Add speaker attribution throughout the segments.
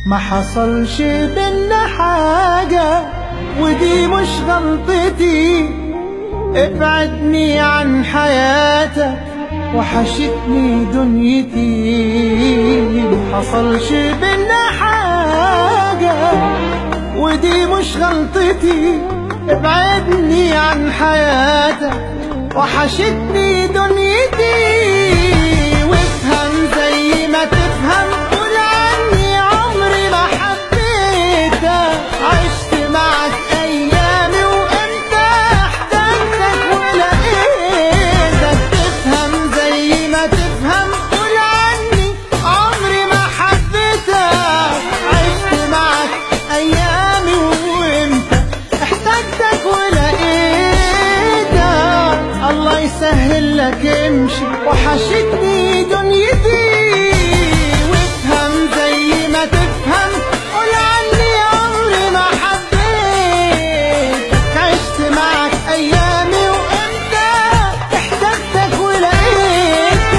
Speaker 1: ما حصلش بينا حاجة ودي مش غلطتي. ابعدني عن حياتك وحشتني دنيتي. ما حصلش بينا حاجة ودي مش غلطتي. ابعدني عن حياتك وحشتني دنيتي. وافهم زي ما تفهم، قول عني عمري ما حبيتك. عشت معك ايامي وانت احتجتك ولقيتك. تفهم زي ما تفهم، قول عني عمري ما حبيتك. عشت معك ايامي وانت احتجتك ولقيتك. الله يسهل لك امشي وحشتني دنيتي. وافهم زي ما تفهم، قول عني عمري ما حبيتك. عشت معك ايامي وانت احتجتك ولقيتك.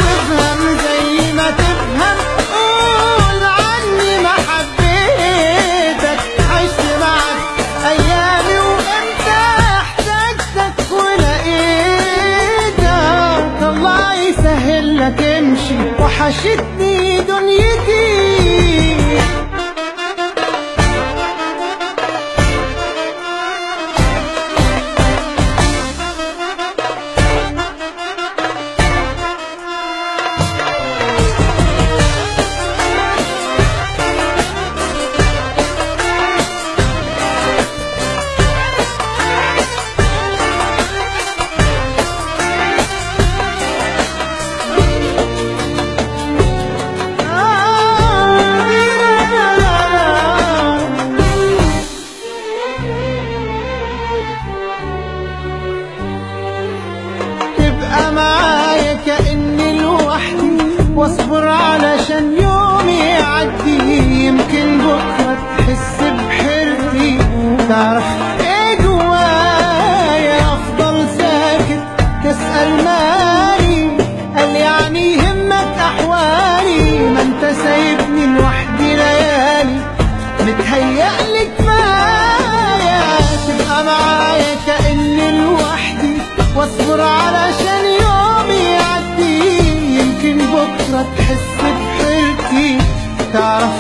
Speaker 1: وافهم زي ما تفهم، قول عني ما حبيتك. عشت معك ايامي وانت احتجتك ولقيتك. الله يسهل لك امشي وحشتني دنيتي. تبقى معايا كأني لوحدي، واصبر علشان يومي يعدي. يمكن بكرة تحس بحيرتي، تعرف ايه جوايا. افضل ساكت تسأل مالي، قال يعني يهمك احوالي. ما انت سايبني لوحدي ليالي، متهيألي كفاية. تبقى معايا كأني لوحدي، واصبر علشان يومي يعدي. يمكن بكرة تحس بحيرتي، تعرف